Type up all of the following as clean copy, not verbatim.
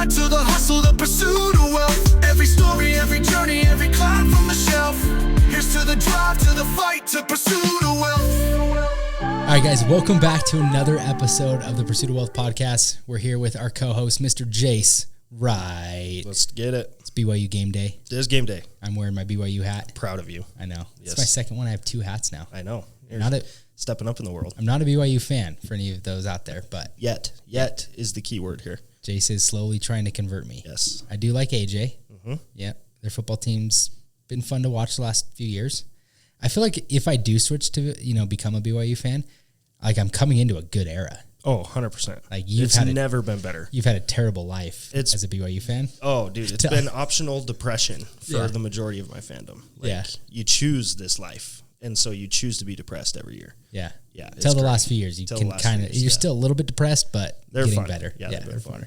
grind, to the hustle, the pursuit of wealth. Every story, every journey, every climb from the shelf. Here's to the drive, to the fight, to pursuit of wealth. All right, guys, welcome back to another episode of the Pursuit of Wealth podcast. We're here with our co-host, Mr. Jace. Right. Let's get it. It's BYU game day. It is game day. I'm wearing my BYU hat. Proud of you. I know. Yes. It's my second one. I have two hats now. I know. You're not stepping up in the world. I'm not a BYU fan for any of those out there, but Yet is the key word here. Jace is slowly trying to convert me. Yes. I do like AJ. Mm-hmm. Yeah. Their football team's been fun to watch the last few years. I feel like if I do switch to, become a BYU fan, like I'm coming into a good era. Oh, 100%. Like it's never been better. You've had a terrible life as a BYU fan. Oh, dude, it's been optional depression for the majority of my fandom. You choose this life, and so you choose to be depressed every year. Yeah. Yeah. Till the last few years, you can kind of, you're still a little bit depressed, but they're getting fun. better. Yeah, they're funner.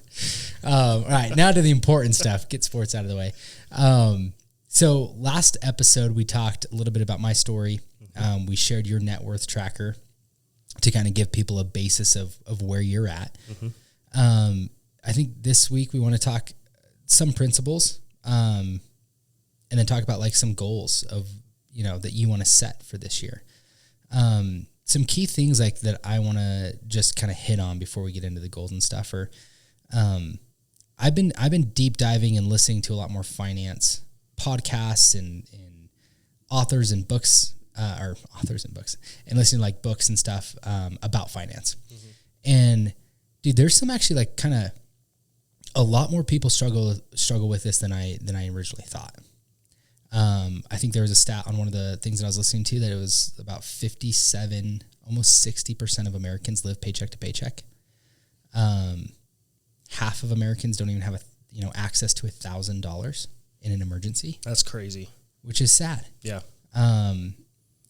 All right, now to the important stuff. Get sports out of the way. So last episode, we talked a little bit about my story. We shared your net worth tracker to kind of give people a basis of where you're at. Mm-hmm. I think this week we want to talk some principles and then talk about like some goals of, that you want to set for this year. Some key things like that I want to just kind of hit on before we get into the goals and stuff are, I've been deep diving and listening to a lot more finance podcasts and authors and books, and listening to like books and stuff about finance. Mm-hmm. And dude, there's some actually like kind of a lot more people struggle with this than I originally thought. I think there was a stat on one of the things that I was listening to that it was about 57, almost 60% of Americans live paycheck to paycheck. Half of Americans don't even have access to $1,000 in an emergency. That's crazy. Which is sad. Yeah. And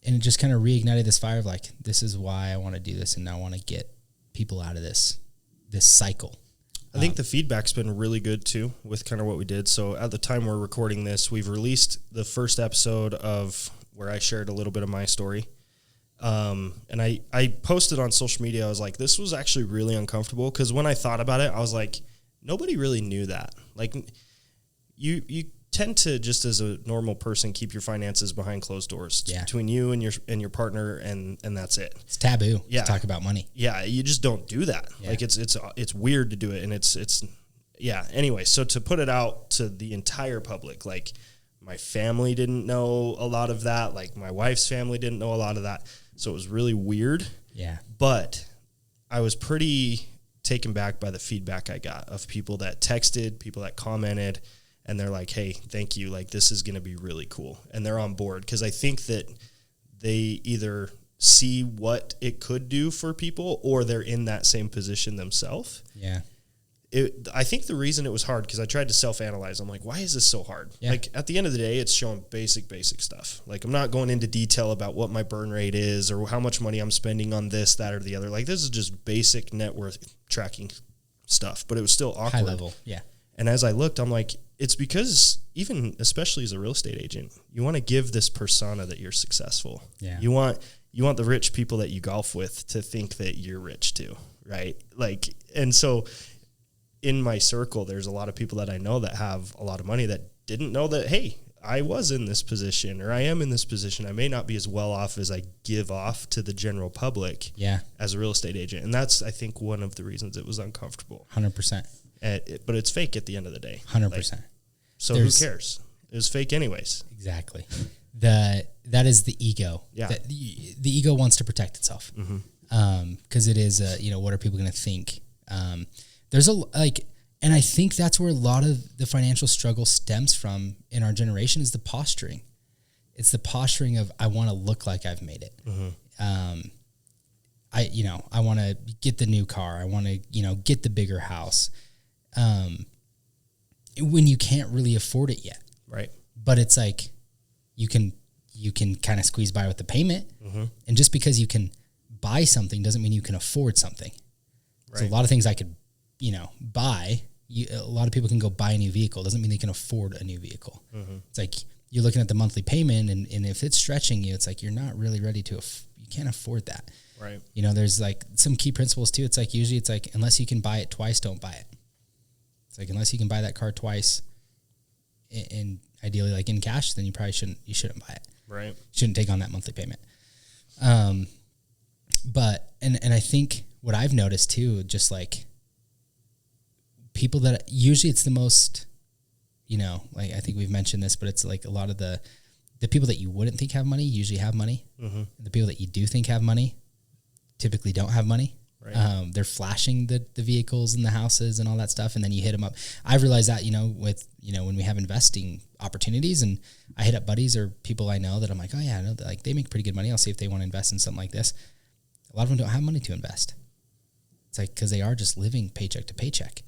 it just kind of reignited this fire of like, this is why I want to do this. And I want to get people out of this cycle. I think the feedback's been really good too with kind of what we did. So at the time we're recording this, we've released the first episode of where I shared a little bit of my story. And I posted on social media. I was like, this was actually really uncomfortable. Cause when I thought about it, I was like, nobody really knew that. Like you tend to, just as a normal person, keep your finances behind closed doors between you and your partner, and that's it. It's taboo to talk about money. Yeah, you just don't do that. Yeah. Like it's weird to do it, and it's anyway, so to put it out to the entire public, like my family didn't know a lot of that, like my wife's family didn't know a lot of that, so it was really weird. Yeah. But I was pretty taken back by the feedback I got of people that texted, people that commented. And they're like, hey, thank you. Like, this is going to be really cool. And they're on board because I think that they either see what it could do for people or they're in that same position themselves. Yeah. I think the reason it was hard, because I tried to self-analyze. I'm like, why is this so hard? Yeah. Like, at the end of the day, it's showing basic stuff. Like, I'm not going into detail about what my burn rate is or how much money I'm spending on this, that, or the other. Like, this is just basic net worth tracking stuff. But it was still awkward. High level, yeah. And as I looked, I'm like, it's because especially as a real estate agent, you want to give this persona that you're successful. Yeah. You want the rich people that you golf with to think that you're rich too, right? Like, and so in my circle, there's a lot of people that I know that have a lot of money that didn't know that, hey, I was in this position or I am in this position. I may not be as well off as I give off to the general public as a real estate agent. And that's, I think, one of the reasons it was uncomfortable. 100%. But it's fake at the end of the day. 100%. So who cares? It was fake anyways. Exactly. That is the ego. Yeah. The ego wants to protect itself. Mm-hmm. Cause it is, what are people going to think? There's and I think that's where a lot of the financial struggle stems from in our generation is the posturing. It's the posturing of, I want to look like I've made it. Mm-hmm. I want to get the new car. I want to, get the bigger house. When you can't really afford it yet. Right. But it's like, you can kind of squeeze by with the payment. Mm-hmm. And just because you can buy something doesn't mean you can afford something. Right. So a lot of things I could, buy, a lot of people can go buy a new vehicle. Doesn't mean they can afford a new vehicle. Mm-hmm. It's like, you're looking at the monthly payment and if it's stretching you, it's like, you're not really ready to, you can't afford that. Right. There's like some key principles too. It's like, usually it's like, unless you can buy it twice, don't buy it. It's like, unless you can buy that car twice and ideally like in cash, then you shouldn't buy it. Right. Shouldn't take on that monthly payment. But I think what I've noticed too, just like people that usually it's the most, like I think we've mentioned this, but it's like a lot of the people that you wouldn't think have money usually have money. Mm-hmm. The people that you do think have money typically don't have money. Right. They're flashing the vehicles and the houses and all that stuff, and then you hit them up. I've realized that, with, when we have investing opportunities, and I hit up buddies or people I know that I'm like, oh yeah, I know that, like, they make pretty good money. I'll see if they want to invest in something like this. A lot of them don't have money to invest. It's like, because they are just living paycheck to paycheck.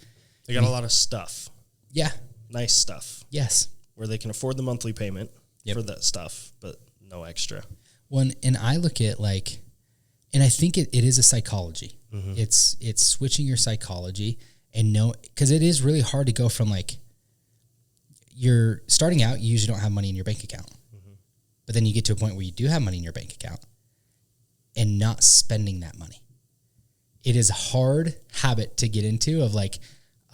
They got a lot of stuff. Yeah. Nice stuff. Yes. Where they can afford the monthly payment for that stuff, but no extra. And I look at like, and I think it is a psychology. Mm-hmm. It's switching your psychology and because it is really hard to go from like, you're starting out, you usually don't have money in your bank account. Mm-hmm. But then you get to a point where you do have money in your bank account and not spending that money. It is a hard habit to get into of like,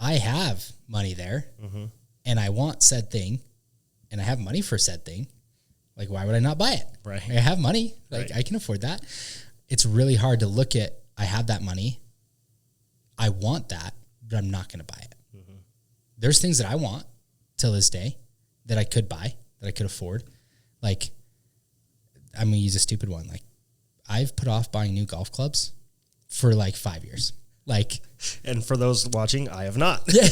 I have money there mm-hmm. and I want said thing and I have money for said thing. Like, why would I not buy it? Right. I have money. Like, right. I can afford that. It's really hard to look at, I have that money. I want that, but I'm not going to buy it. Mm-hmm. There's things that I want till this day that I could buy, that I could afford. Like, I'm going to use a stupid one. Like, I've put off buying new golf clubs for like 5 years. Like, and for those watching, I have not. Yeah,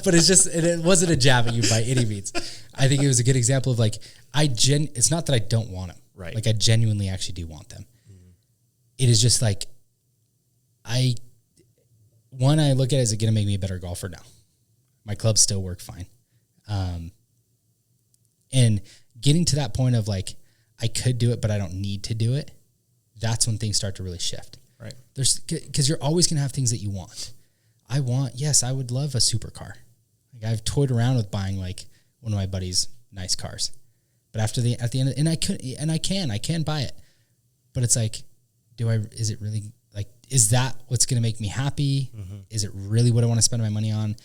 but it's just, it wasn't a jab at you by any means. I think it was a good example of like, it's not that I don't want them. Right. Like, I genuinely actually do want them. Mm-hmm. It is just like, I look at it as it going to make me a better golfer now. My clubs still work fine. And getting to that point of like, I could do it, but I don't need to do it. That's when things start to really shift. Right. Because you're always going to have things that you want. I would love a supercar. Like, I've toyed around with buying like one of my buddy's nice cars, but at the end, I can buy it, but it's like, is it really like, is that what's going to make me happy? Mm-hmm. Is it really what I want to spend my money on?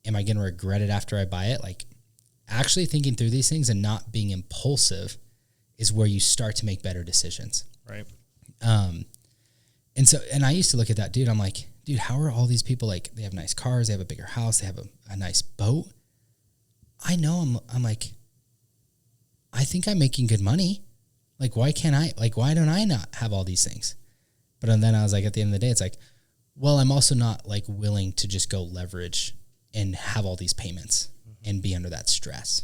Am I going to regret it after I buy it? Like, actually thinking through these things and not being impulsive is where you start to make better decisions. Right. And I used to look at that, dude. I'm like, dude, how are all these people like, they have nice cars, they have a bigger house, they have a nice boat. I know I'm like, I think I'm making good money. Like, why don't I not have all these things? But then I was like, at the end of the day, it's like, well, I'm also not like willing to just go leverage and have all these payments mm-hmm. and be under that stress.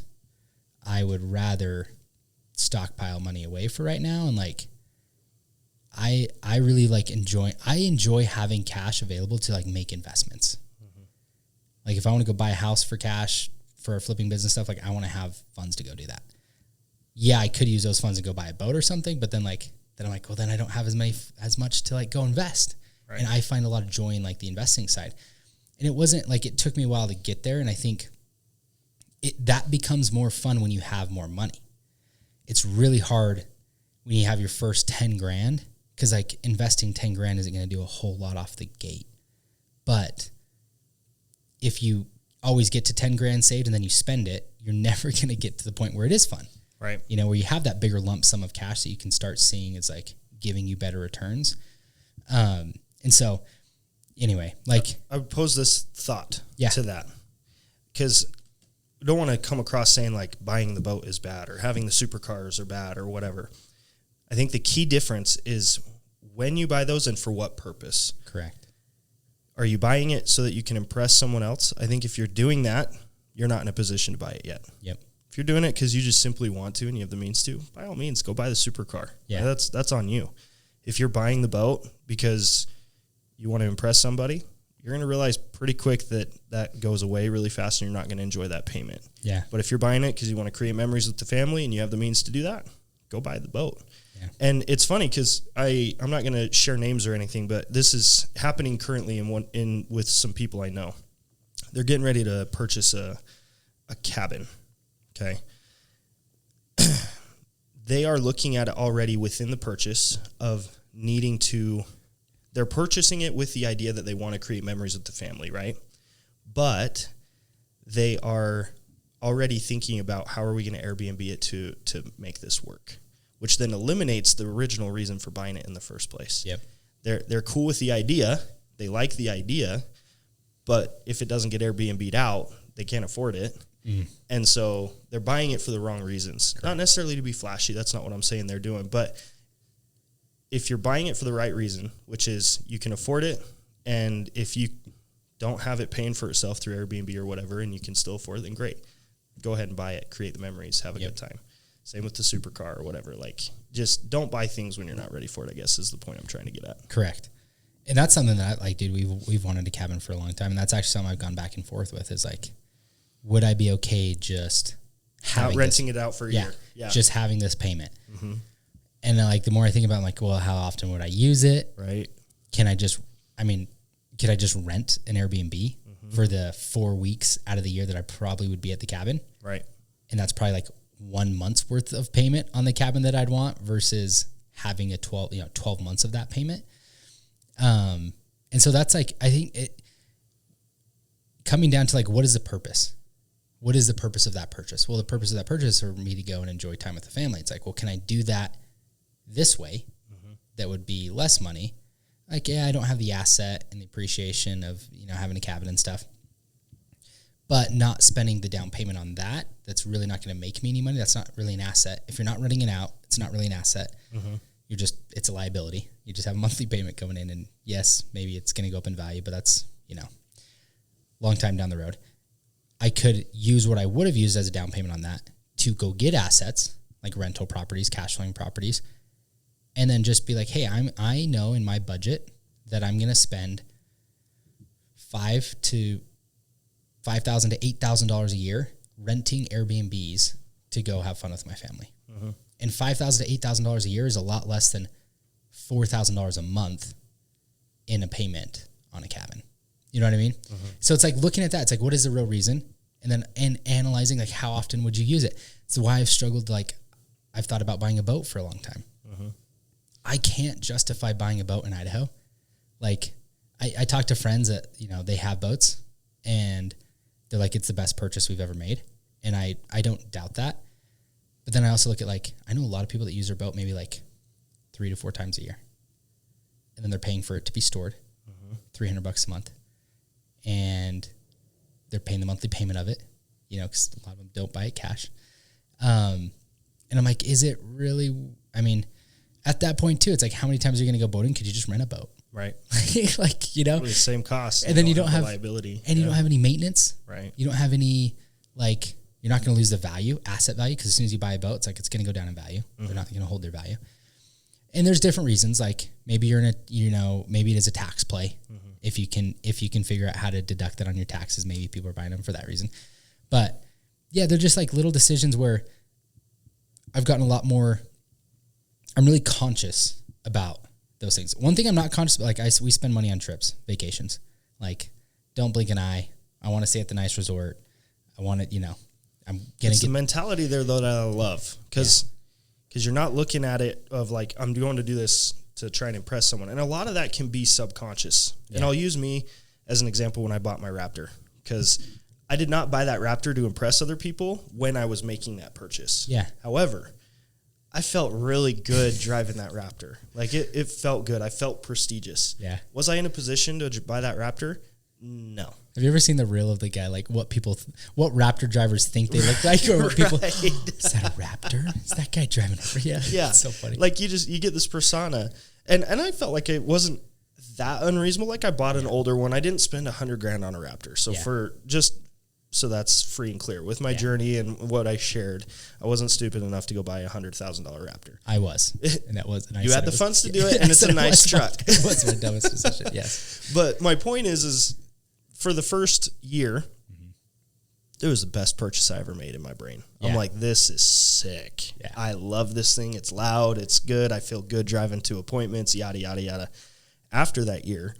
I would rather stockpile money away for right now. And like, I really like enjoy having cash available to like make investments. Mm-hmm. Like, if I want to go buy a house for cash for flipping business stuff, like, I want to have funds to go do that. Yeah, I could use those funds and go buy a boat or something, but then I'm like, well, then I don't have as much to like go invest. Right. And I find a lot of joy in like the investing side. And it wasn't like, it took me a while to get there. And I think that becomes more fun when you have more money. It's really hard when you have your first 10 grand. Because like, investing 10 grand isn't going to do a whole lot off the gate. But if you always get to 10 grand saved and then you spend it, you're never going to get to the point where it is fun. Right. Where you have that bigger lump sum of cash that you can start seeing as like giving you better returns. And so anyway, like, I would pose this thought to that, because we don't want to come across saying like buying the boat is bad or having the supercars are bad or whatever. I think the key difference is when you buy those and for what purpose. Correct. Are you buying it so that you can impress someone else? I think if you're doing that, you're not in a position to buy it yet. Yep. If you're doing it because you just simply want to and you have the means to, by all means, go buy the supercar. Yeah. That's on you. If you're buying the boat because you want to impress somebody, you're going to realize pretty quick that goes away really fast and you're not going to enjoy that payment. Yeah. But if you're buying it because you want to create memories with the family and you have the means to do that, go buy the boat. Yeah. And it's funny because I'm not going to share names or anything, but this is happening currently with some people I know. They're getting ready to purchase a cabin. Okay. They are looking at it already within the purchase of needing to, they're purchasing it with the idea that they want to create memories with the family, right? but they are already thinking about how are we going to Airbnb it to make this work, which then eliminates the original reason for buying it in the first place. Yep. They're cool with the idea. They like the idea, but if it doesn't get Airbnb'd out, they can't afford it. And so they're buying it for the wrong reasons. Correct. Not necessarily to be flashy. That's not what I'm saying they're doing. But if you're buying it for the right reason, which is you can afford it, and if you don't have it paying for itself through Airbnb or whatever, and you can still afford it, then great. Go ahead and buy it. Create the memories. Have a good time. Same with the supercar or whatever. Like, just don't buy things when you're not ready for it, I guess, is the point I'm trying to get at. Correct. And that's something that, like, dude, we've wanted a cabin for a long time. And that's actually something I've gone back and forth with is, like, would I be okay just having renting it out for a year? Yeah. Just having this payment. Mm-hmm. And then, like, the more I think about it, I'm like, well, how often would I use it? Right. Could I just rent an Airbnb for the 4 weeks out of the year that I probably would be at the cabin? Right. And that's probably like 1 month's worth of payment on the cabin that I'd want versus having 12 months of that payment. And so that's like, I think it coming down to like, what is the purpose? What is the purpose of that purchase? Well, the purpose of that purchase is for me to go and enjoy time with the family. It's like, well, can I do that this way? That would be less money. Like, yeah, I don't have the asset and the appreciation of, having a cabin and stuff, but not spending the down payment on that. That's really not going to make me any money. That's not really an asset. If you're not renting it out, it's not really an asset. It's a liability. You just have a monthly payment coming in, and yes, maybe it's going to go up in value, but that's, long time down the road. I could use what I would have used as a down payment on that to go get assets like rental properties, cash flowing properties, and then just be like, hey, I know in my budget that I'm going to spend $5,000 to $8,000 a year renting Airbnbs to go have fun with my family. And $5,000 to $8,000 a year is a lot less than $4,000 a month in a payment on a cabin. You know what I mean? So it's like looking at that. It's like, what is the real reason? And then analyzing like how often would you use it? It's why I've struggled. Like, I've thought about buying a boat for a long time. I can't justify buying a boat in Idaho. Like, I talk to friends that, they have boats and they're like, it's the best purchase we've ever made. And I don't doubt that. But then I also look at, like, I know a lot of people that use their boat maybe like 3 to 4 times a year. And then they're paying for it to be stored, $300 a month. And they're paying the monthly payment of it, because a lot of them don't buy it cash. And I'm like, is it really, at that point too, it's like, how many times are you going to go boating? Could you just rent a boat? Right. Like, the same cost. And then you don't have liability. And you don't have any maintenance. Right. You don't have any, like, you're not going to lose the asset value. Cause as soon as you buy a boat, it's like, it's going to go down in value. They're not going to hold their value. And there's different reasons. Like, maybe you're in maybe it is a tax play. If you can figure out how to deduct that on your taxes, maybe people are buying them for that reason. But yeah, they're just like little decisions where I've gotten a lot more, I'm really conscious about those things. One thing I'm not conscious about, like we spend money on trips, vacations. Like, don't blink an eye. I want to stay at the nice resort. I want to, I'm going to get the mentality there though that I love because you're not looking at it of like, I'm going to do this to try and impress someone. And a lot of that can be subconscious. Yeah. And I'll use me as an example when I bought my Raptor, because I did not buy that Raptor to impress other people when I was making that purchase. Yeah. However, I felt really good driving that Raptor. Like it felt good. I felt prestigious. Yeah. Was I in a position to buy that Raptor? No. Have you ever seen the reel of the guy, like what Raptor drivers think they look like, or what people, is that a Raptor? Is that guy driving over? Yeah. It's so funny. Like you get this persona, and I felt like it wasn't that unreasonable. Like I bought an older one. I didn't spend $100,000 on a Raptor. So that's free and clear with my journey and what I shared. I wasn't stupid enough to go buy $100,000 Raptor. I was, and that was. And you had the funds to do it, and it's a nice truck. It was my dumbest decision. Yes, but my point is for the first year, it was the best purchase I ever made in my brain. Yeah. I'm like, this is sick. Yeah. I love this thing. It's loud. It's good. I feel good driving to appointments. Yada yada yada. After that year,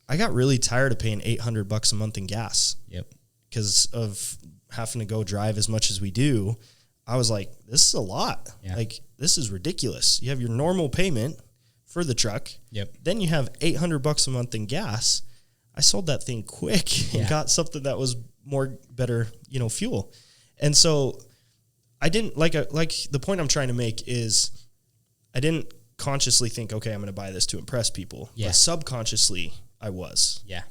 I got really tired of paying $800 a month in gas. Yep. Because of having to go drive as much as we do, I was like, this is a lot. Yeah. Like, this is ridiculous. You have your normal payment for the truck. Yep. Then you have $800 a month in gas. I sold that thing quick and got something that was better, fuel. And so I didn't like the point I'm trying to make is I didn't consciously think, okay, I'm going to buy this to impress people. Yeah. But subconsciously I was. Yeah.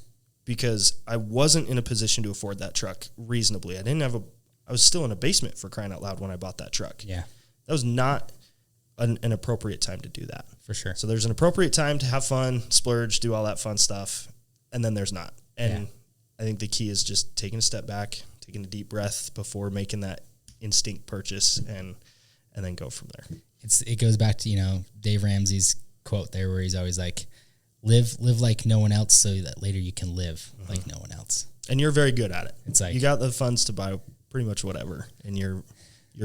Because I wasn't in a position to afford that truck reasonably. I was still in a basement, for crying out loud, when I bought that truck. Yeah. That was not an appropriate time to do that. For sure. So there's an appropriate time to have fun, splurge, do all that fun stuff. And then there's not. And I think the key is just taking a step back, taking a deep breath before making that instinct purchase and then go from there. It goes back to, Dave Ramsey's quote there where he's always like, live like no one else so that later you can live like no one else. And you're very good at it. It's like, you got the funds to buy pretty much whatever, and you're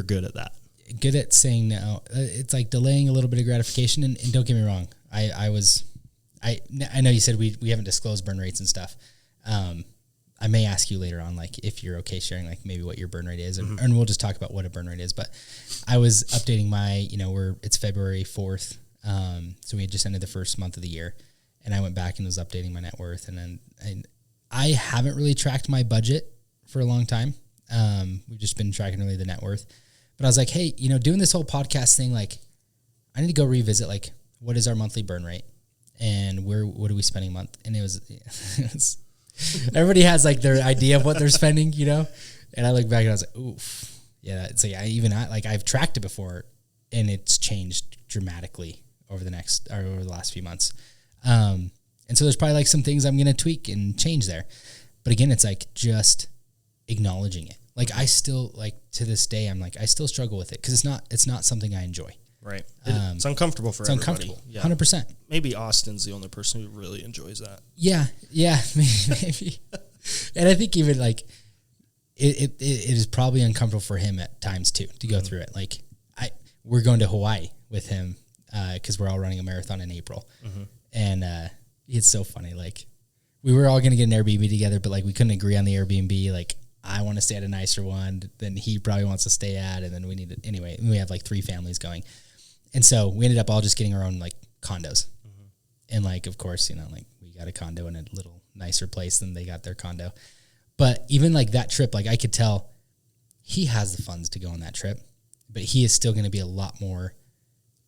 good at that. Good at saying no. It's like delaying a little bit of gratification. And don't get me wrong. I know you said we haven't disclosed burn rates and stuff. I may ask you later on, like, if you're okay sharing, like, maybe what your burn rate is, and we'll just talk about what a burn rate is. But I was updating my, it's February 4th. So we had just ended the first month of the year, and I went back and was updating my net worth. And then I haven't really tracked my budget for a long time. We've just been tracking really the net worth, but I was like, hey, doing this whole podcast thing, like, I need to go revisit, like, what is our monthly burn rate and what are we spending a month? And it was everybody has like their idea of what they're spending, and I look back and I was like, oof, yeah. It's like, I've tracked it before and it's changed dramatically over the last few months. And so there's probably like some things I'm going to tweak and change there. But again, it's like just acknowledging it. Like I still, like to this day, I'm like, I still struggle with it because it's not something I enjoy. Right. It's uncomfortable for everybody. Uncomfortable. Yeah. 100%. Maybe Austin's the only person who really enjoys that. Yeah. Yeah. Maybe. And I think even like it is probably uncomfortable for him at times too, to go through it. Like we're going to Hawaii with him, cause we're all running a marathon in April. And, it's so funny. Like we were all going to get an Airbnb together, but like we couldn't agree on the Airbnb. Like I want to stay at a nicer one than he probably wants to stay at. And then we have like 3 families going. And so we ended up all just getting our own like condos. And like, of course, like we got a condo in a little nicer place than they got their condo. But even like that trip, like I could tell he has the funds to go on that trip, but he is still going to be a lot more.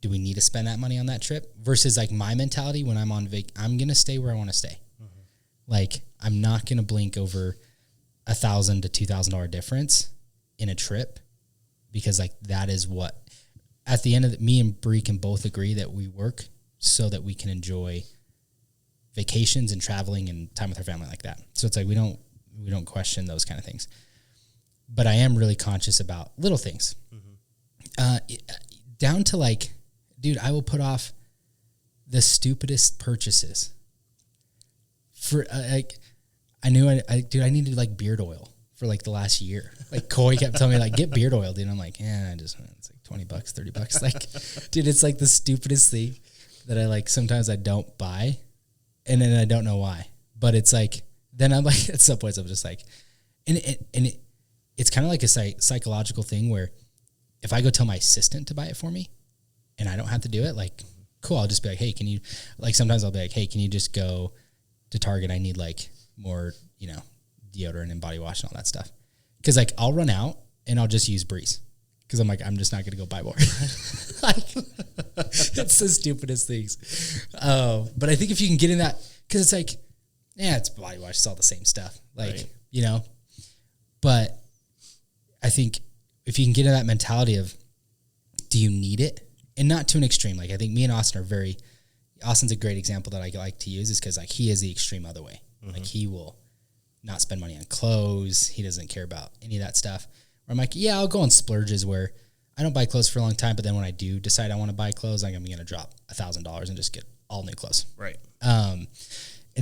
Do we need to spend that money on that trip versus like my mentality when I'm on I'm going to stay where I want to stay. Like I'm not going to blink over $1,000 to $2,000 difference in a trip because like that is what at the end of me and Bree can both agree that we work so that we can enjoy vacations and traveling and time with our family like that. So it's like we don't question those kind of things. But I am really conscious about little things. Down to like, dude, I will put off the stupidest purchases for like I needed like beard oil for like the last year. Like Coy kept telling me like get beard oil, dude. I'm like, it's like $20, $30. Like, dude, it's like the stupidest thing that I like. Sometimes I don't buy, and then I don't know why. But it's like then I'm like at some points I'm just like, it's kind of like a psychological thing where if I go tell my assistant to buy it for me, and I don't have to do it, like cool. I'll just be like, hey, can you like sometimes I'll be like, hey, can you just go to Target? I need like more, deodorant and body wash and all that stuff. Cause like I'll run out and I'll just use Breeze. Cause I'm like, I'm just not going to go buy more. Like it's the stupidest things. But I think if you can get in that, cause it's like, it's body wash. It's all the same stuff. Like, right. But I think if you can get in that mentality of, do you need it? And not to an extreme. Like I think me and Austin Austin's a great example that I like to use is cause like he is the extreme other way. Like he will not spend money on clothes. He doesn't care about any of that stuff. Where I'm like, I'll go on splurges where I don't buy clothes for a long time, but then when I do decide I want to buy clothes, like I'm going to drop $1,000 and just get all new clothes. Right. And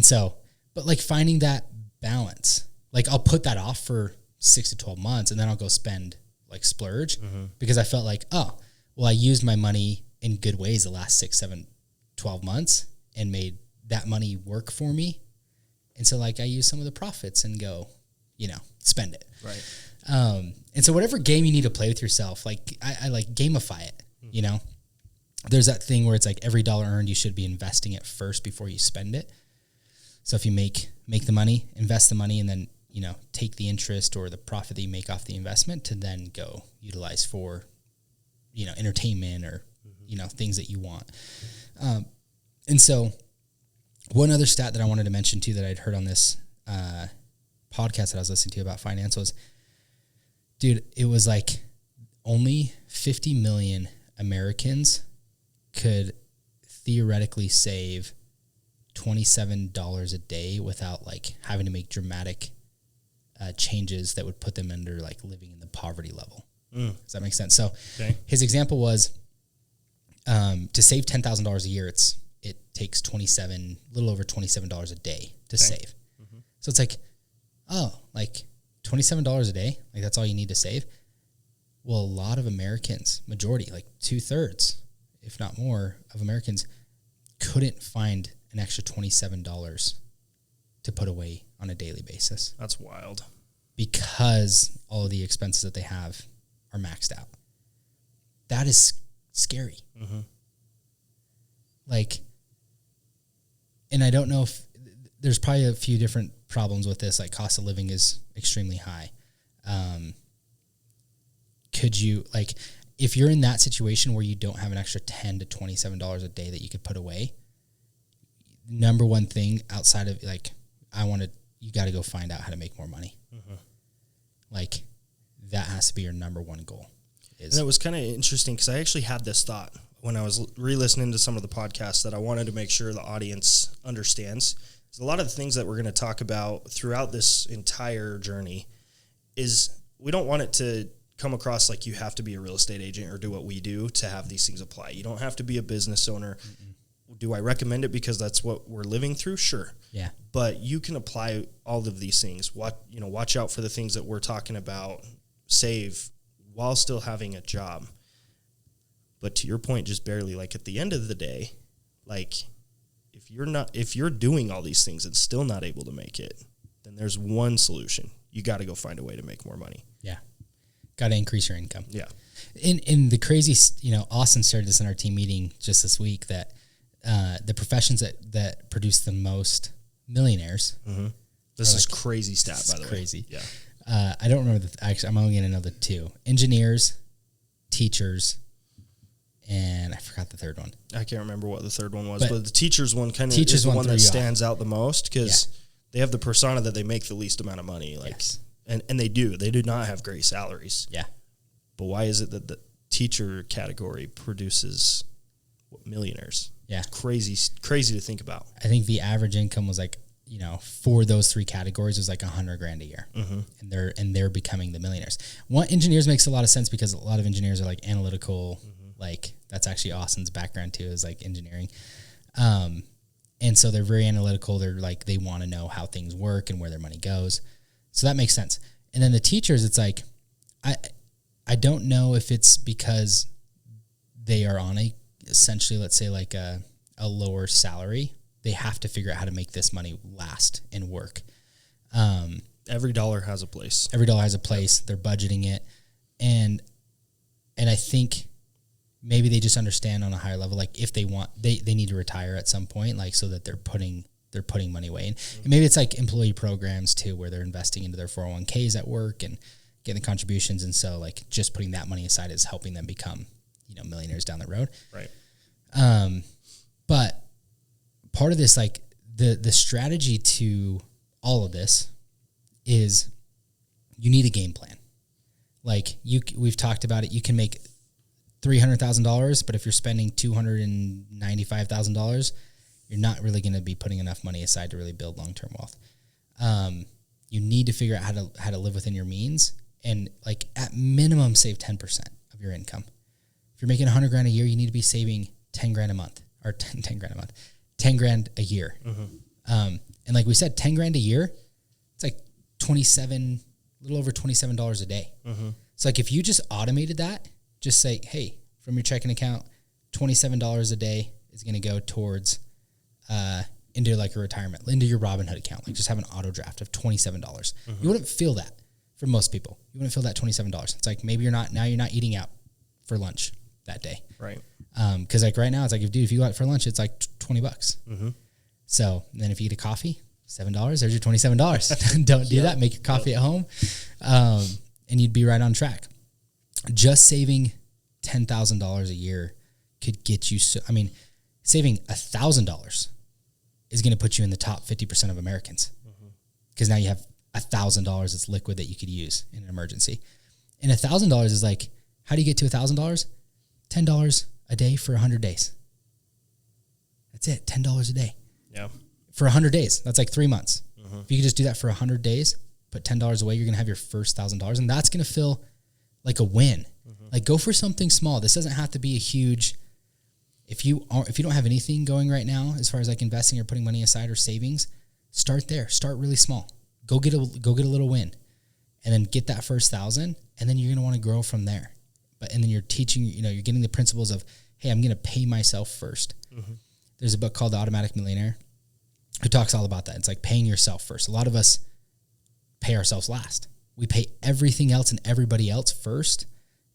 so, but like finding that balance, like I'll put that off for 6 to 12 months and then I'll go spend like splurge because I felt like, I used my money in good ways the last 6, 7, 12 months and made that money work for me. And so like I use some of the profits and go, spend it. Right. And so whatever game you need to play with yourself, like I like gamify it, There's that thing where it's like every dollar earned, you should be investing it first before you spend it. So if you make the money, invest the money, and then, take the interest or the profit that you make off the investment to then go utilize for, entertainment or, things that you want. And so one other stat that I wanted to mention too, that I'd heard on this podcast that I was listening to about finance was, dude, it was like only 50 million Americans could theoretically save $27 a day without like having to make dramatic changes that would put them under like living in the poverty level. Does that make sense? So his example was to save $10,000 a year, it takes a little over $27 a day to save. So it's like, like $27 a day, like that's all you need to save. Well, a lot of Americans, majority, like 2/3, if not more, of Americans couldn't find an extra $27 to put away on a daily basis. That's wild. Because all of the expenses that they have are maxed out. That is scary. Like, and I don't know if there's probably a few different problems with this, like cost of living is extremely high. Could you, like, if you're in that situation where you don't have an extra $10 to $27 a day that you could put away, number one thing outside of like, you got to go find out how to make more money. Like that has to be your number one goal. And it was kind of interesting because I actually had this thought when I was re-listening to some of the podcasts that I wanted to make sure the audience understands. A lot of the things that we're going to talk about throughout this entire journey is we don't want it to come across like you have to be a real estate agent or do what we do to have these things apply. You don't have to be a business owner. Do I recommend it because that's what we're living through? Sure. Yeah. But you can apply all of these things. Watch out for the things that we're talking about, save while still having a job. But to your point, just barely, like at the end of the day, like if you're doing all these things and still not able to make it, then there's one solution. You got to go find a way to make more money. Yeah. Got to increase your income. Yeah. In the crazy, Austin shared this in our team meeting just this week that the professions that produce the most millionaires. This is crazy stat, by the way. Crazy. Yeah. I don't remember actually, I'm only going to know the two: engineers, teachers, and I forgot the third one. I can't remember what the third one was, but the teachers one kind of is the one that stands out the most because they have the persona that they make the least amount of money. Like, and they do not have great salaries. Yeah. But why is it that the teacher category produces millionaires? Yeah. It's crazy to think about. I think the average income was like, for those three categories was like $100,000 a year, and they're becoming the millionaires. Engineers makes a lot of sense because a lot of engineers are like analytical, like that's actually Austin's background too, is like engineering. And so they're very analytical. They're like, they want to know how things work and where their money goes. So that makes sense. And then the teachers, it's like, I don't know if it's because they are on essentially, let's say like a lower salary. They have to figure out how to make this money last and work. Every dollar has a place. Every dollar has a place. They're budgeting it. And I think maybe they just understand on a higher level, like if they want, they need to retire at some point, like so that they're putting money away. And maybe it's like employee programs too, where they're investing into their 401ks at work and getting the contributions. And so like just putting that money aside is helping them become, millionaires down the road. Right. But part of this, like the strategy to all of this is you need a game plan. Like we've talked about it. You can make $300,000, but if you're spending $295,000, you're not really going to be putting enough money aside to really build long-term wealth. You need to figure out how to live within your means and like at minimum save 10% of your income. If you're making $100,000 a year, you need to be saving $10,000 a month or 10 grand a month, $10,000 a year. And like we said, $10,000 a year, it's like a little over $27 a day. So like if you just automated that, just say, hey, from your checking account, $27 a day is going to go towards into like a retirement, into your Robinhood account. Like just have an auto draft of $27. You wouldn't feel that for most people. You wouldn't feel that $27. It's like maybe you're not eating out for lunch that day. Right. Because like right now it's like if you go out for lunch, it's like $20. So then if you get a coffee, $7. There's your $27. Don't do that. Make your coffee at home. And you'd be right on track. Just saving $10,000 a year could get you. Saving $1,000 is going to put you in the top 50% of Americans, because now you have $1,000 that's liquid that you could use in an emergency. And $1,000 is like, how do you get to $1,000? $10 a day for 100 days. That's it. $10 a day. Yeah. For 100 days. That's like 3 months. If you could just do that for 100 days, put $10 away, you're going to have your first $1,000. And that's going to feel like a win. Like, go for something small. This doesn't have to be a huge, if you don't have anything going right now, as far as like investing or putting money aside or savings, start there. Start really small. Go get a little win, and then get that first 1,000. And then you're going to want to grow from there. And then you're teaching, you're getting the principles of, hey, I'm going to pay myself first. There's a book called The Automatic Millionaire who talks all about that. It's like paying yourself first. A lot of us pay ourselves last. We pay everything else and everybody else first.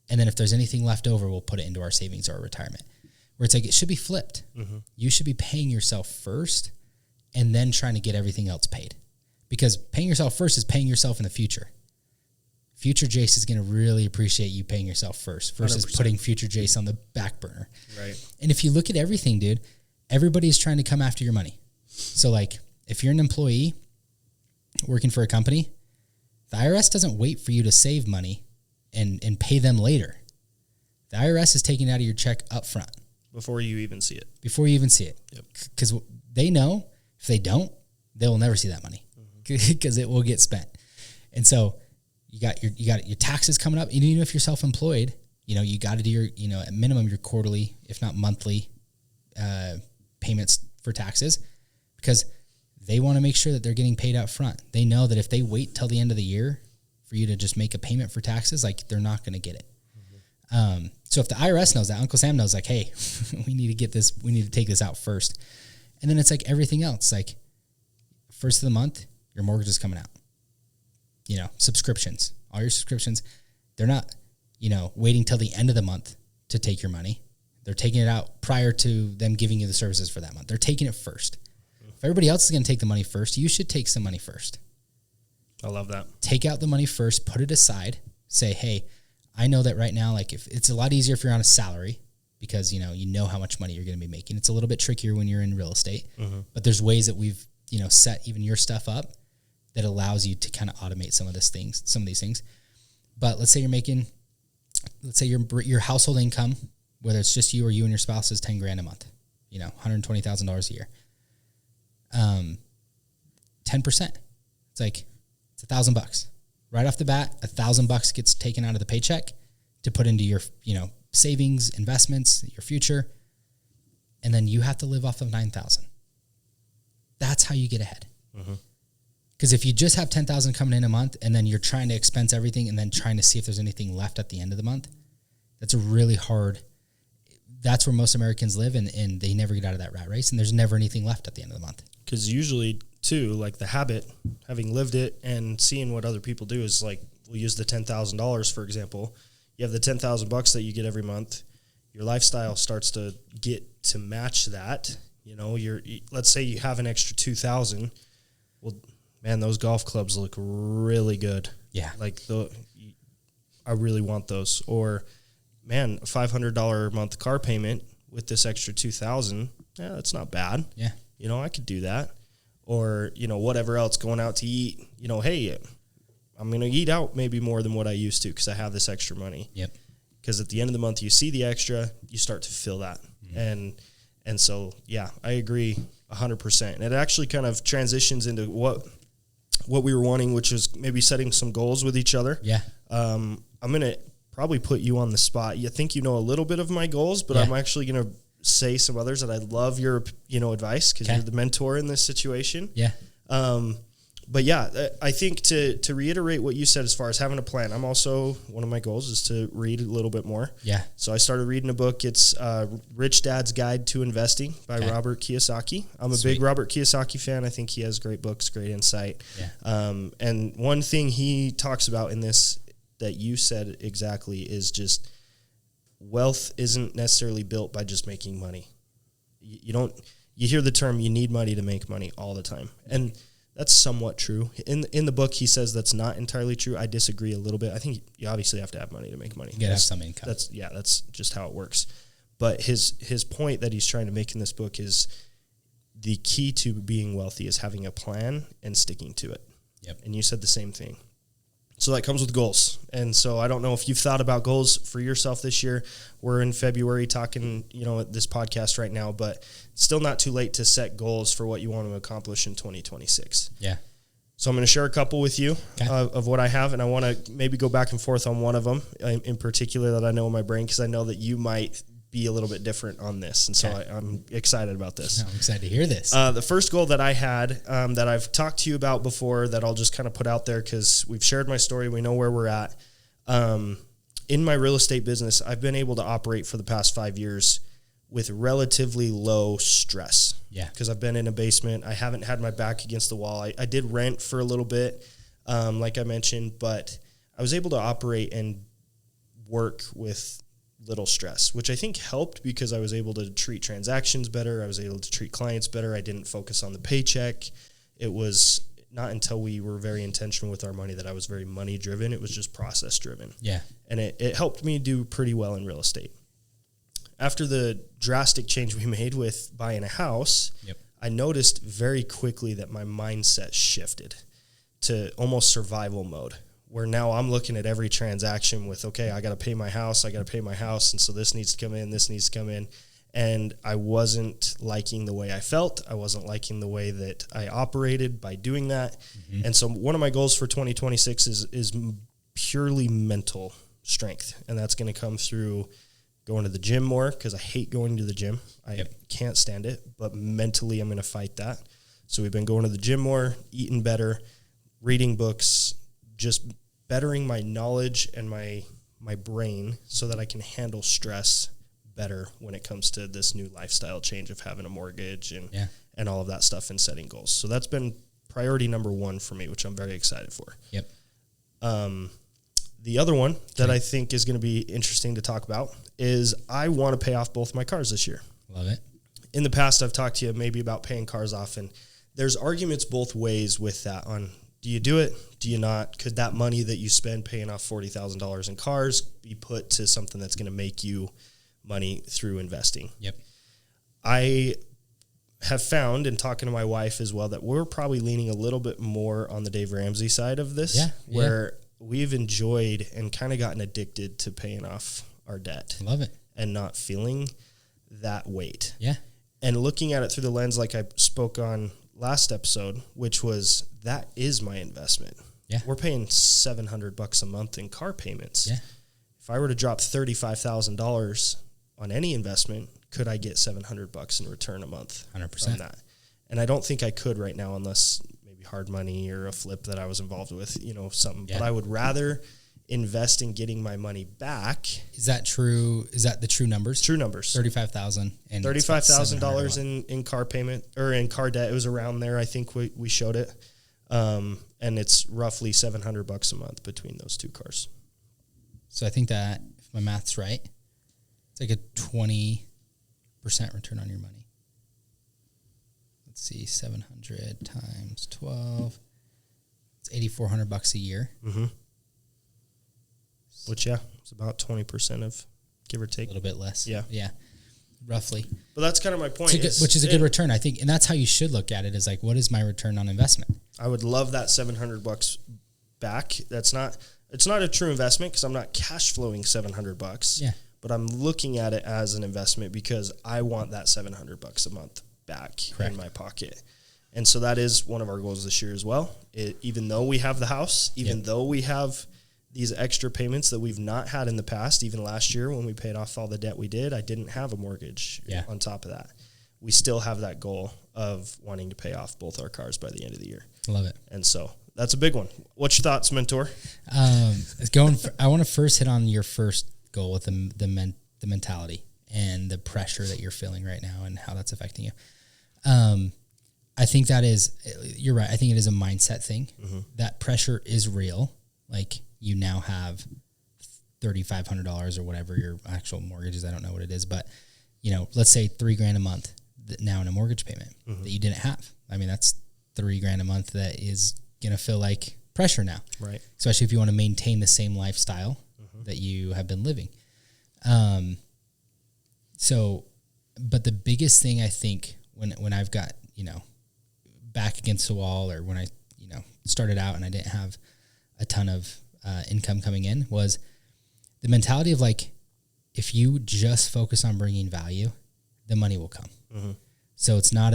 And then if there's anything left over, we'll put it into our savings or our retirement. Where it's like, it should be flipped. You should be paying yourself first and then trying to get everything else paid. Because paying yourself first is paying yourself in the future. Future Jace is going to really appreciate you paying yourself first versus 100%. putting future Jace on the back burner. Right. And if you look at everything, dude, everybody's trying to come after your money. So like, if you're an employee working for a company, the IRS doesn't wait for you to save money and pay them later. The IRS is taking it out of your check up front. Before you even see it. Yep. Because they know if they don't, they will never see that money because it will get spent. And so you got your taxes coming up. And even if you're self-employed, you got to do your, at minimum your quarterly, if not monthly, payments for taxes, because they want to make sure that they're getting paid up front. They know that if they wait till the end of the year for you to just make a payment for taxes, like, they're not going to get it. So if the IRS knows that, Uncle Sam knows, like, hey, we need to take this out first. And then it's like everything else, like, first of the month, your mortgage is coming out. Subscriptions, all your subscriptions, they're not, waiting till the end of the month to take your money. They're taking it out prior to them giving you the services for that month. They're taking it first. If everybody else is going to take the money first, you should take some money first. I love that. Take out the money first, put it aside, say, hey, I know that right now, like, if it's a lot easier if you're on a salary, because, you know how much money you're going to be making. It's a little bit trickier when you're in real estate, but there's ways that we've, set even your stuff up that allows you to kind of automate some of these things. But let's say your household income, whether it's just you or you and your spouse, is $10,000 a month, $120,000 a year. 10%. It's like, it's $1,000 right off the bat. $1,000 gets taken out of the paycheck to put into your, savings, investments, your future. And then you have to live off of 9,000. That's how you get ahead. Because if you just have 10,000 coming in a month and then you're trying to expense everything and then trying to see if there's anything left at the end of the month, that's a really hard. That's where most Americans live, and they never get out of that rat race, and there's never anything left at the end of the month. Because usually, too, like, the habit, having lived it and seeing what other people do is, like, we'll use the $10,000, for example. You have the $10,000 that you get every month. Your lifestyle starts to get to match that. Let's say you have an extra $2,000. Well, man, those golf clubs look really good. Yeah. Like, I really want those. Or, man, a $500 a month car payment with this extra $2,000, yeah, that's not bad. Yeah. I could do that. Or, whatever else, going out to eat, hey, I'm going to eat out maybe more than what I used to because I have this extra money. Yep. Because at the end of the month, you see the extra, you start to feel that. And so, yeah, I agree 100%. And it actually kind of transitions into what we were wanting, which is maybe setting some goals with each other. Yeah. I'm going to probably put you on the spot. You think a little bit of my goals, but Yeah. I'm actually going to say some others that I love your, advice because you're the mentor in this situation. Yeah. But yeah, I think to reiterate what you said as far as having a plan, I'm also, one of my goals is to read a little bit more. Yeah. So I started reading a book. It's Rich Dad's Guide to Investing by Robert Kiyosaki. I'm a big Robert Kiyosaki fan. I think he has great books, great insight. Yeah. And one thing he talks about in this that you said exactly is just wealth isn't necessarily built by just making money. You hear the term, you need money to make money all the time. And That's somewhat true. In the book, he says that's not entirely true. I disagree a little bit. I think you obviously have to have money to make money. You gotta have some income. That's just how it works. But his point that he's trying to make in this book is the key to being wealthy is having a plan and sticking to it. Yep. And you said the same thing. So that comes with goals. And so I don't know if you've thought about goals for yourself this year. We're in February talking, this podcast right now, but still not too late to set goals for what you want to accomplish in 2026. Yeah. So I'm going to share a couple with you Okay. of what I have, and I want to maybe go back and forth on one of them in particular that I know in my brain, because I know that you might be a little bit different on this. And so Okay. I'm excited about this. I'm excited to hear this. The first goal that I had that I've talked to you about before that I'll just kind of put out there because we've shared my story. We know where we're at. In my real estate business, I've been able to operate for the past 5 years with relatively low stress. Yeah. Because I've been in a basement. I haven't had my back against the wall. I did rent for a little bit, like I mentioned, but I was able to operate and work with little stress, which I think helped because I was able to treat transactions better. I was able to treat clients better. I didn't focus on the paycheck. It was not until we were very intentional with our money that I was very money driven. It was just process driven. Yeah. And it helped me do pretty well in real estate. After the drastic change we made with buying a house, Yep. I noticed very quickly that my mindset shifted to almost survival mode, where now I'm looking at every transaction with, okay, I got to pay my house. And so this needs to come in, this needs to come in. And I wasn't liking the way I felt. I wasn't liking the way that I operated by doing that. Mm-hmm. And so one of my goals for 2026 is purely mental strength. And that's going to come through going to the gym more, because I hate going to the gym. I can't stand it, but mentally I'm going to fight that. So we've been going to the gym more, eating better, reading books, just bettering my knowledge and my brain so that I can handle stress better when it comes to this new lifestyle change of having a mortgage and all of that stuff and setting goals. So that's been priority number one for me, which I'm very excited for. Yep. The other one that I think is going to be interesting to talk about is I want to pay off both my cars this year. Love it. In the past, I've talked to you maybe about paying cars off, and there's arguments both ways with that on, do you do it? Do you not? Could that money that you spend paying off $40,000 in cars be put to something that's going to make you money through investing? Yep. I have found, in talking to my wife as well, that we're probably leaning a little bit more on the Dave Ramsey side of this, where we've enjoyed and kind of gotten addicted to paying off our debt. Love it. And not feeling that weight. Yeah. And looking at it through the lens like I spoke on last episode, which was that is my investment. Yeah. We're paying $700 a month in car payments. Yeah. If I were to drop $35,000 on any investment, could I get $700 in return a month 100%. from that? And I don't think I could right now, unless maybe hard money or a flip that I was involved with, something. Yeah. But I would rather invest in getting my money back. Is that true? Is that the true numbers? True numbers. $35,000 and $35,000 in car payment or in car debt. It was around there. I think we showed it. And it's roughly $700 a month between those two cars. So I think that if my math's right, it's like a 20% return on your money. Let's see, 700 times 12. It's $8,400 a year. Mm-hmm. Which, it's about 20% of, give or take. A little bit less. Yeah. Roughly. But that's kind of my point. Which is a good return, I think. And that's how you should look at it, is like, what is my return on investment? I would love that $700 back. It's not a true investment because I'm not cash flowing $700. Yeah. But I'm looking at it as an investment because I want that $700 a month back in my pocket. And so that is one of our goals this year as well. Even though we have the house, even though we have these extra payments that we've not had in the past, even last year when we paid off all the debt we did, I didn't have a mortgage on top of that. We still have that goal of wanting to pay off both our cars by the end of the year. Love it. And so that's a big one. What's your thoughts, mentor? I want to first hit on your first goal with the mentality and the pressure that you're feeling right now and how that's affecting you. I think you're right. I think it is a mindset thing. Mm-hmm. That pressure is real. Like, you now have $3,500 or whatever your actual mortgage is. I don't know what it is, but let's say $3,000 a month now in a mortgage payment that you didn't have. I mean, that's $3,000 a month that is going to feel like pressure now. Right. Especially if you want to maintain the same lifestyle that you have been living. But the biggest thing I think when I've got, back against the wall, or when I, started out and I didn't have a ton of income coming in, was the mentality of like, if you just focus on bringing value, the money will come. So it's not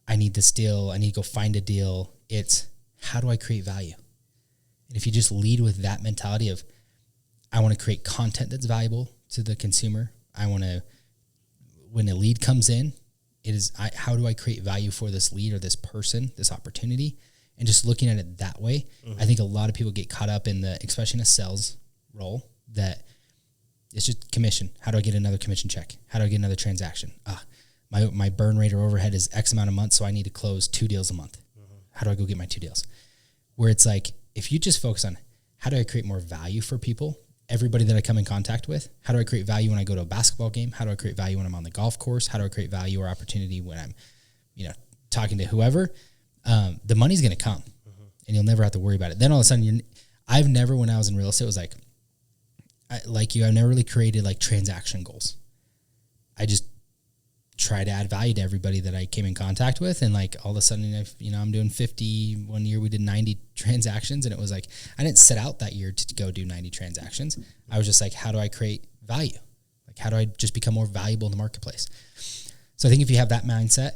I need this deal, I need to go find a deal. It's, how do I create value? And if you just lead with that mentality of, I want to create content that's valuable to the consumer. I want to, when a lead comes in, it is, how do I create value for this lead or this person, this opportunity? And just looking at it that way, I think a lot of people get caught up in especially in a sales role, that it's just commission. How do I get another commission check? How do I get another transaction? My burn rate or overhead is X amount a month, so I need to close 2 deals a month. How do I go get my 2 deals? Where it's like, if you just focus on, how do I create more value for people, everybody that I come in contact with? How do I create value when I go to a basketball game? How do I create value when I'm on the golf course? How do I create value or opportunity when I'm, talking to whoever? The money's going to come, and you'll never have to worry about it. Then all of a sudden, I've never, when I was in real estate, was like, I've never really created like transaction goals. I just try to add value to everybody that I came in contact with. And like, all of a sudden, I'm doing 50. One year we did 90 transactions, and it was like, I didn't set out that year to go do 90 transactions. I was just like, how do I create value? Like, how do I just become more valuable in the marketplace? So I think if you have that mindset,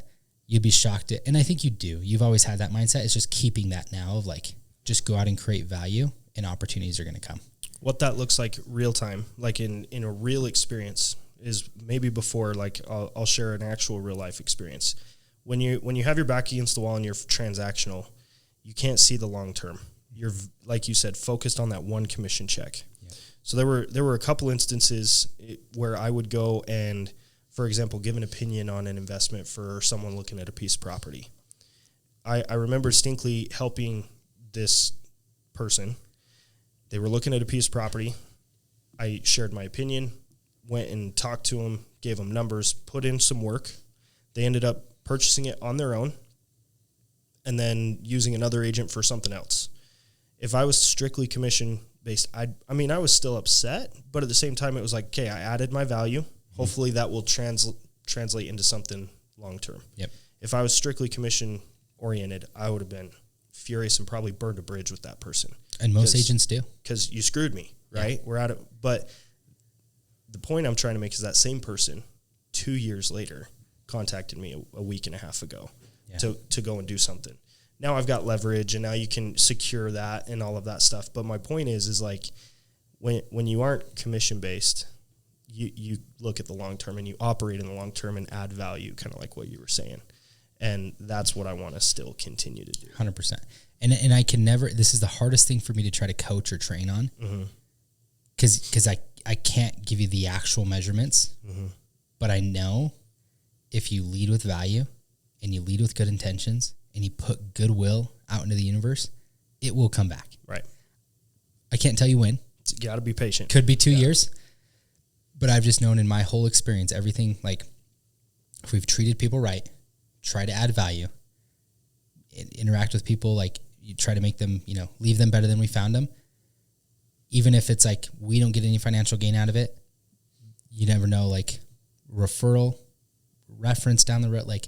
you'd be shocked at, and I think you do. You've always had that mindset. It's just keeping that now of like, just go out and create value, and opportunities are going to come. What that looks like real time, like in a real experience, is maybe before, like I'll share an actual real life experience. When you have your back against the wall and you're transactional, you can't see the long term. You're, like you said, focused on that one commission check. Yeah. So there were a couple instances where I would go and, for example, give an opinion on an investment for someone looking at a piece of property. I remember distinctly helping this person. They were looking at a piece of property. I shared my opinion, went and talked to them, gave them numbers, put in some work. They ended up purchasing it on their own and then using another agent for something else. If I was strictly commission based, I was still upset, but at the same time, it was like, okay, I added my value. Hopefully that will translate into something long term. Yep. If I was strictly commission oriented, I would have been furious and probably burned a bridge with that person. And most agents do. Because you screwed me, right? Yeah. We're out of, but the point I'm trying to make is that same person 2 years later contacted me a week and a half ago to go and do something. Now I've got leverage, and now you can secure that and all of that stuff. But my point is like, when you aren't commission based, you look at the long term and you operate in the long term and add value, kind of like what you were saying. And that's what I want to still continue to do. 100%. And I can never, this is the hardest thing for me to try to coach or train on. Because I can't give you the actual measurements, but I know if you lead with value and you lead with good intentions and you put goodwill out into the universe, it will come back. Right. I can't tell you when. You got to be patient. Could be 2 years, but I've just known in my whole experience, everything, like if we've treated people right, try to add value, interact with people, like you try to make them, leave them better than we found them. Even if it's like, we don't get any financial gain out of it, you never know, like referral, reference down the road. Like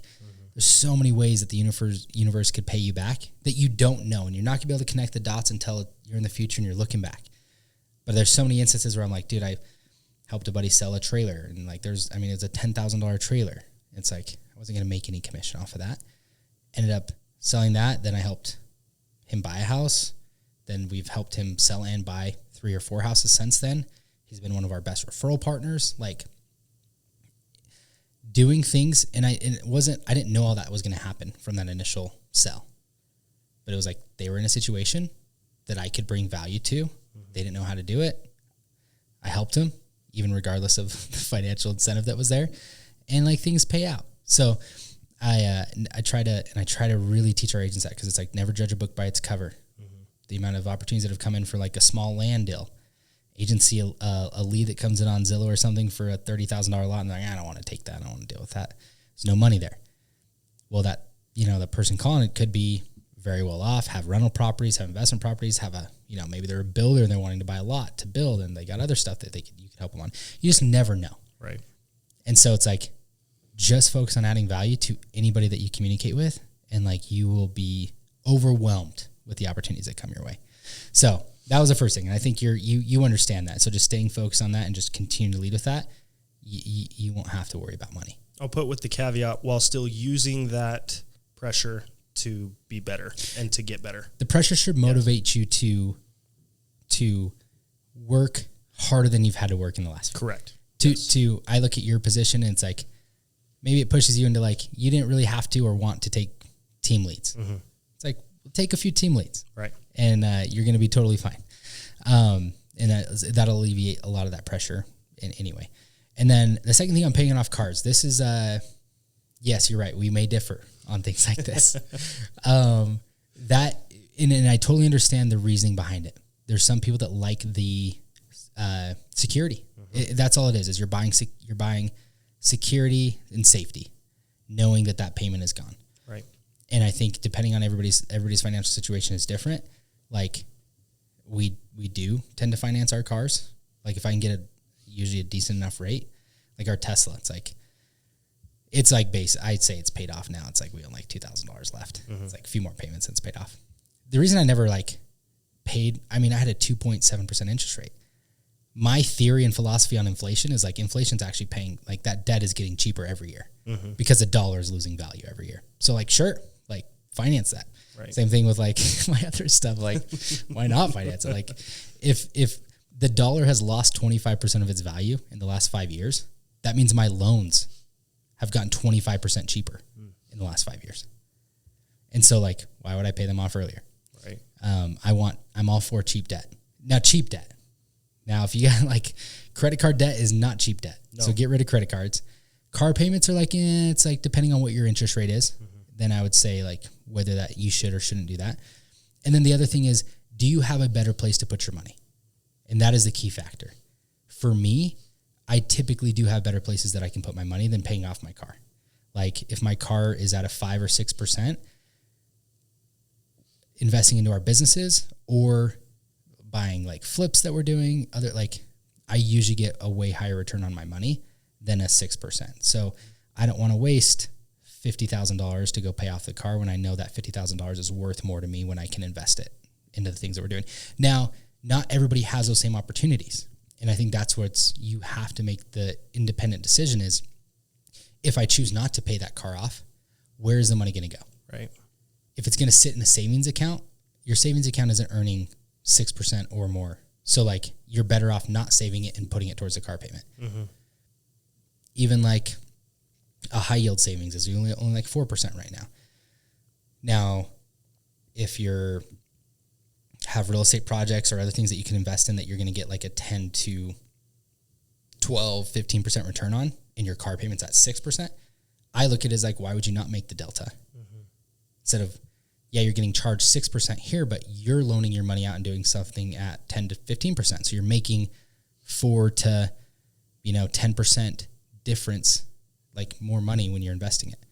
there's so many ways that the universe could pay you back that you don't know. And you're not gonna be able to connect the dots until you're in the future and you're looking back. But there's so many instances where I'm like, dude, I helped a buddy sell a trailer. And like, it's a $10,000 trailer. It's like, I wasn't going to make any commission off of that. Ended up selling that. Then I helped him buy a house. Then we've helped him sell and buy 3 or 4 houses since then. He's been one of our best referral partners. Like doing things, and I didn't know all that was going to happen from that initial sell. But it was like they were in a situation that I could bring value to. They didn't know how to do it. I helped him, even regardless of the financial incentive that was there. And like things pay out. So I try to really teach our agents that, because it's like, never judge a book by its cover. The amount of opportunities that have come in for like a small land deal, agents see a lead that comes in on Zillow or something for a $30,000 lot, and they're like, I don't want to take that. I don't want to deal with that. There's no money there. Well, that the person calling it could be very well off, have rental properties, have investment properties, have maybe they're a builder and they're wanting to buy a lot to build and they got other stuff that you could help them on. You just never know. Right. And so it's like, just focus on adding value to anybody that you communicate with, and like you will be overwhelmed with the opportunities that come your way. So that was the first thing. And I think you understand that. So just staying focused on that and just continue to lead with that, you won't have to worry about money. I'll put with the caveat, while still using that pressure to be better and to get better. The pressure should motivate you to work harder than you've had to work in the last. Correct. I look at your position and it's like, maybe it pushes you into like, you didn't really have to or want to take team leads. Mm-hmm. It's like, take a few team leads. Right. And you're going to be totally fine. And that'll alleviate a lot of that pressure anyway. And then the second thing on paying off cars, this is, yes, you're right. We may differ on things like this. And I totally understand the reasoning behind it. There's some people that like the security. Mm-hmm. That's all it is you're buying security and safety, knowing that payment is gone. Right. And I think depending on everybody's financial situation is different. Like we do tend to finance our cars. Like if I can get usually a decent enough rate, like our Tesla, it's like base. I'd say it's paid off now. It's like we own like $2,000 left. Mm-hmm. It's like a few more payments and it's paid off. The reason I never paid, I had a 2.7% interest rate. My theory and philosophy on inflation is like inflation's actually paying, like that debt is getting cheaper every year because the dollar is losing value every year. So sure, finance that. Right. Same thing with my other stuff. Why not finance it? Like if the dollar has lost 25% of its value in the last 5 years, that means my loans have gotten 25% cheaper in the last 5 years. And so why would I pay them off earlier? Right. I'm all for cheap debt. Now, cheap debt. Now, if you got credit card debt is not cheap debt. No. So get rid of credit cards. Car payments are it's depending on what your interest rate is, then I would say whether that you should or shouldn't do that. And then the other thing is, do you have a better place to put your money? And that is the key factor. For me, I typically do have better places that I can put my money than paying off my car. If my car is at a 5 or 6%, investing into our businesses or buying flips that we're doing, I usually get a way higher return on my money than a 6%. So I don't want to waste $50,000 to go pay off the car when I know that $50,000 is worth more to me when I can invest it into the things that we're doing. Now, not everybody has those same opportunities. And I think that's you have to make the independent decision is, if I choose not to pay that car off, where is the money going to go? Right. If it's going to sit in a savings account, your savings account isn't earning 6% or more. So you're better off not saving it and putting it towards the car payment. Mm-hmm. Even a high yield savings is only 4% right now. Now, if you're have real estate projects or other things that you can invest in that you're going to get a 10 to 12, 15% return on, and your car payment's at 6%, I look at it as why would you not make the delta? Mm-hmm. Instead of, you're getting charged 6% here, but you're loaning your money out and doing something at 10 to 15%. So you're making 4 to 10% difference, more money when you're investing it.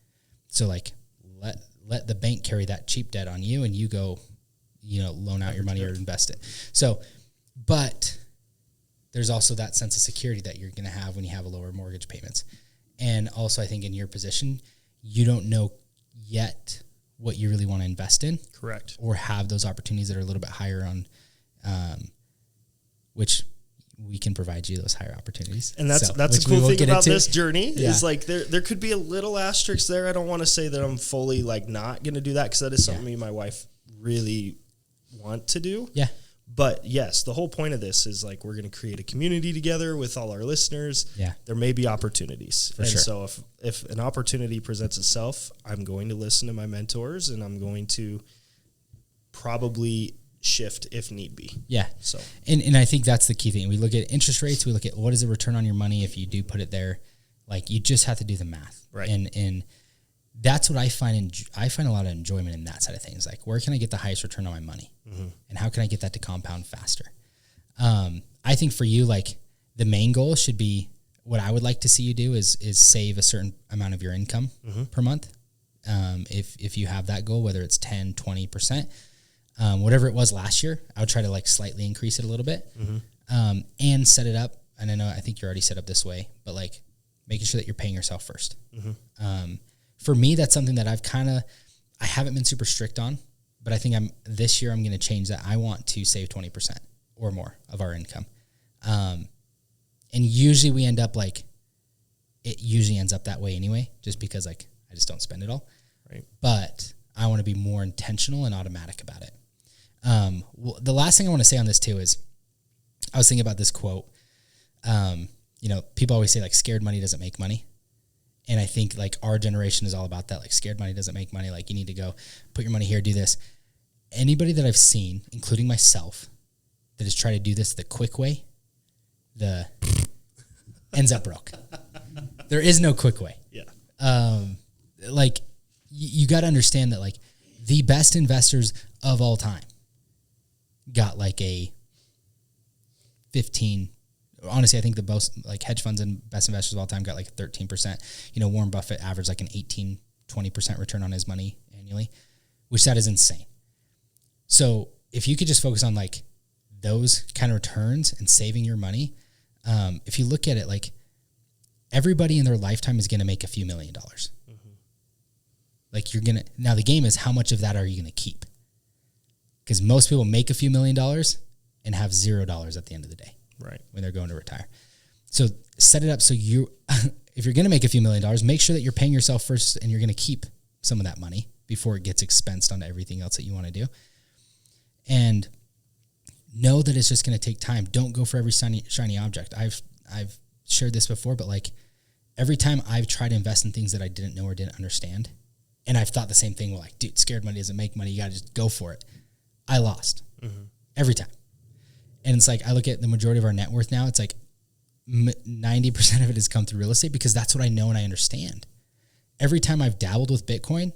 So let the bank carry that cheap debt on you, and you go, loan out your money or invest it. So, but there's also that sense of security that you're going to have when you have a lower mortgage payments. And also I think in your position, you don't know yet what you really want to invest in. Correct. Or have those opportunities that are a little bit higher on, which we can provide you those higher opportunities. And that's a cool thing about this journey is there could be a little asterisk there. I don't want to say that I'm fully not going to do that, because that is something me and my wife really want to do. Yeah. But yes, the whole point of this is we're going to create a community together with all our listeners. Yeah. There may be opportunities. For sure. So if an opportunity presents itself, I'm going to listen to my mentors, and I'm going to probably shift if need be. Yeah. So, and I think that's the key thing. We look at interest rates. We look at what is the return on your money if you do put it there. You just have to do the math. Right. And that's what I find. I find a lot of enjoyment in that side of things. Where can I get the highest return on my money? Mm-hmm. And how can I get that to compound faster? I think for you, the main goal should be, what I would like to see you do is save a certain amount of your income per month If you have that goal, whether it's 10, 20%, whatever it was last year, I would try to like slightly increase it a little bit, and set it up. And I think you're already set up this way, but like making sure that you're paying yourself first. For me, that's something that I haven't been super strict on, but I think this year I'm going to change that. I want to save 20% or more of our income. And usually we end up like, it usually ends up that way anyway, just because like I just don't spend it all. Right. But I want to be more intentional and automatic about it. The last thing I want to say on this too is, I was thinking about this quote. People always say like scared money doesn't make money. And I think like our generation is all about that. Like scared money doesn't make money. Like you need to go put your money here, do this. Anybody that I've seen, including myself, that has tried to do this the quick way, ends up broke. There is no quick way. Yeah. Like you got to understand that like the best investors of all time got like a 15. Honestly, I think the most like hedge funds and best investors of all time got like a 13%. Warren Buffett averaged like an 18, 20% return on his money annually, which that is insane. So if you could just focus on like those kind of returns and saving your money, if you look at it, like everybody in their lifetime is going to make a few $1 million. Like now the game is how much of that are you going to keep? Because most people make a few $1 million and have $0 at the end of the day. Right. When they're going to retire. So set it up so if you're going to make a few $1 million, make sure that you're paying yourself first and you're going to keep some of that money before it gets expensed onto everything else that you want to do. And know that it's just going to take time. Don't go for every shiny object. I've shared this before, but like every time I've tried to invest in things that I didn't know or didn't understand, and I've thought the same thing, well, like, dude, scared money doesn't make money. You got to just go for it. I lost every time. And it's like, I look at the majority of our net worth now, it's like 90% of it has come through real estate because that's what I know and I understand. Every time I've dabbled with Bitcoin,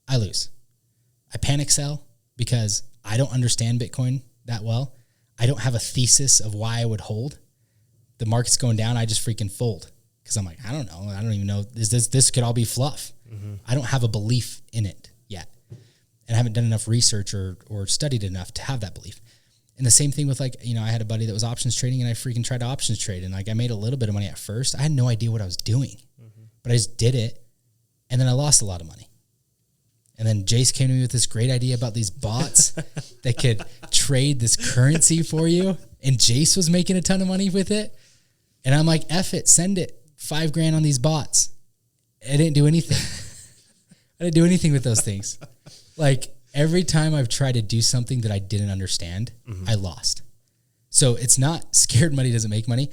I lose. I panic sell because I don't understand Bitcoin that well. I don't have a thesis of why I would hold. The market's going down, I just freaking fold because I'm like, I don't know. I don't even know. This could all be fluff. I don't have a belief in it yet. And I haven't done enough research or studied enough to have that belief. And the same thing with like, I had a buddy that was options trading and I freaking tried to options trade. And like, I made a little bit of money at first. I had no idea what I was doing, but I just did it. And then I lost a lot of money. And then Jace came to me with this great idea about these bots that could trade this currency for you. And Jace was making a ton of money with it. And I'm like, F it, send it $5,000 on these bots. I didn't do anything. I didn't do anything with those things. Like every time I've tried to do something that I didn't understand, I lost. So it's not scared money doesn't make money.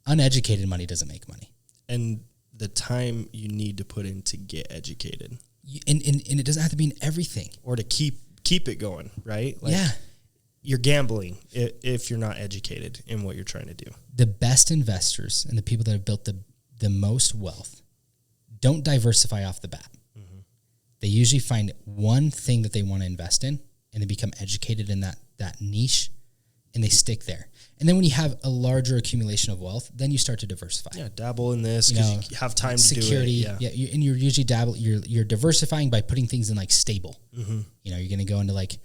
Uneducated money doesn't make money. And the time you need to put in to get educated. And it doesn't have to be in everything. Or to keep it going, right? Like yeah. You're gambling if you're not educated in what you're trying to do. The best investors and the people that have built the most wealth don't diversify off the bat. They usually find one thing that they want to invest in and they become educated in that niche and they stick there. And then when you have a larger accumulation of wealth, then you start to diversify. Yeah, dabble in this because you have time to do it. Yeah, and you're usually you're diversifying by putting things in like stable. You're going to go into like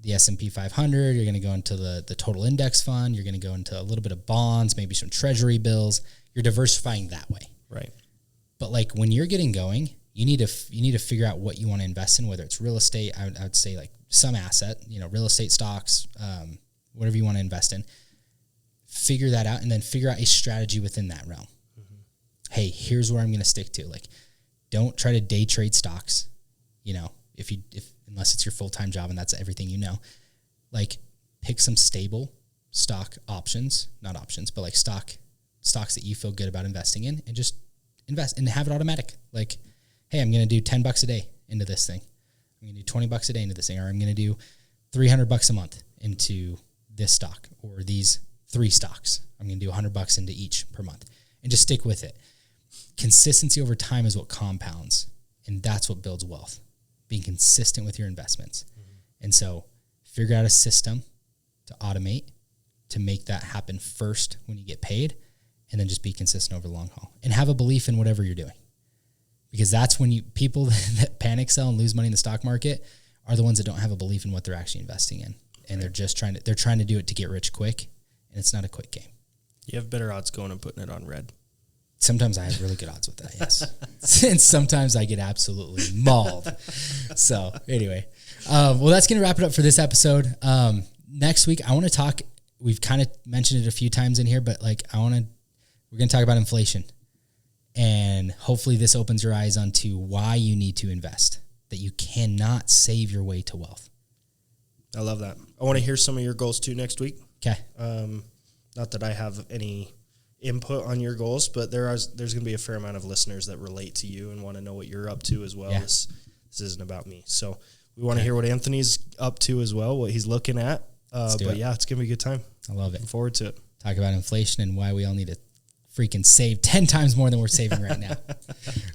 the S&P 500. You're going to go into the total index fund. You're going to go into a little bit of bonds, maybe some treasury bills. You're diversifying that way. Right. But like when you're getting going, you need to figure out what you want to invest in, whether it's real estate. I would say like some asset, real estate, stocks, whatever you want to invest in. Figure that out and then figure out a strategy within that realm. Hey, here's where I'm going to stick to. Like, don't try to day trade stocks. Unless it's your full-time job and that's everything like pick some stable stock options, not options, but like stocks that you feel good about investing in and just invest and have it automatic. Like, hey, I'm going to do $10 a day into this thing. I'm going to do $20 a day into this thing, or I'm going to do $300 a month into this stock or these 3 stocks. I'm going to do $100 into each per month and just stick with it. Consistency over time is what compounds, and that's what builds wealth, being consistent with your investments. And so figure out a system to automate, to make that happen first when you get paid, and then just be consistent over the long haul and have a belief in whatever you're doing. because that's when people that panic sell and lose money in the stock market are the ones that don't have a belief in what they're actually investing in. And they're just trying to do it to get rich quick. And it's not a quick game. You have better odds going and putting it on red. Sometimes I have really good odds with that, yes. And sometimes I get absolutely mauled. So anyway, well, that's going to wrap it up for this episode. Next week, I want to talk, we've kind of mentioned it a few times in here, but like we're going to talk about inflation. And hopefully this opens your eyes onto why you need to invest, that you cannot save your way to wealth. I love that. I want to hear some of your goals too next week. Okay. Not that I have any input on your goals, but there's going to be a fair amount of listeners that relate to you and want to know what you're up to as well. Yeah. This isn't about me. So we want to hear what Anthony's up to as well, what he's looking at. But yeah, it's going to be a good time. I love it. Looking forward to it. Talk about inflation and why we all need to freaking save 10 times more than we're saving right now.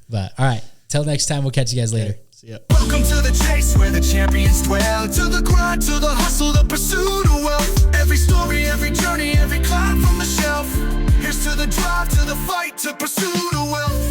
But all right, till next time, we'll catch you guys later. See ya. Welcome to the chase where the champions dwell. To the grind, to the hustle, the pursuit of wealth. Every story, every journey, every climb from the shelf. Here's to the drive, to the fight, to pursue the wealth.